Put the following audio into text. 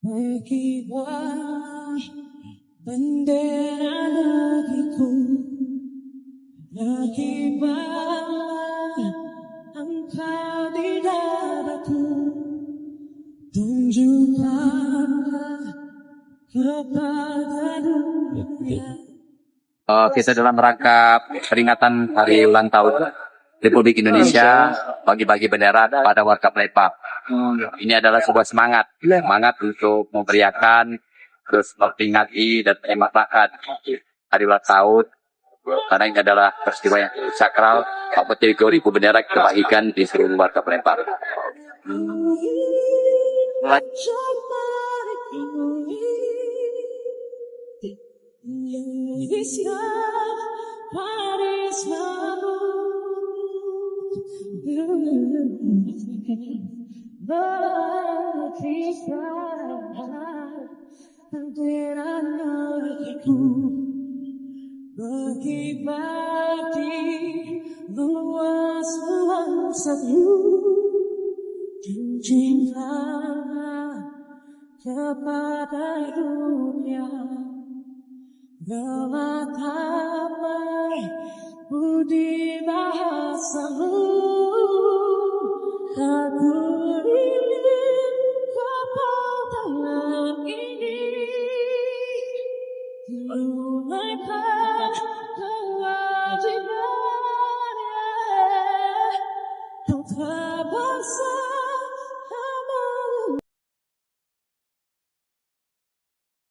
Berkibar bendera negeriku, berkibar engkau di dadaku, tunjukkanlah kepada dunia. Kita dalam rangka peringatan hari ulang tahun Republik Indonesia, bagi-bagi bendera pada warga Palembang. Ini adalah sebuah semangat untuk memberiakan, terus memperingati dan menyemarakan hari ulang tahun. Karena ini adalah peristiwa yang sakral, jadi 2000 bendera kita bagikan di seluruh warga Palembang. Berkibar di luas luasanmu, tunjukkanlah kepada dunia betapa budi bahasamu. Aku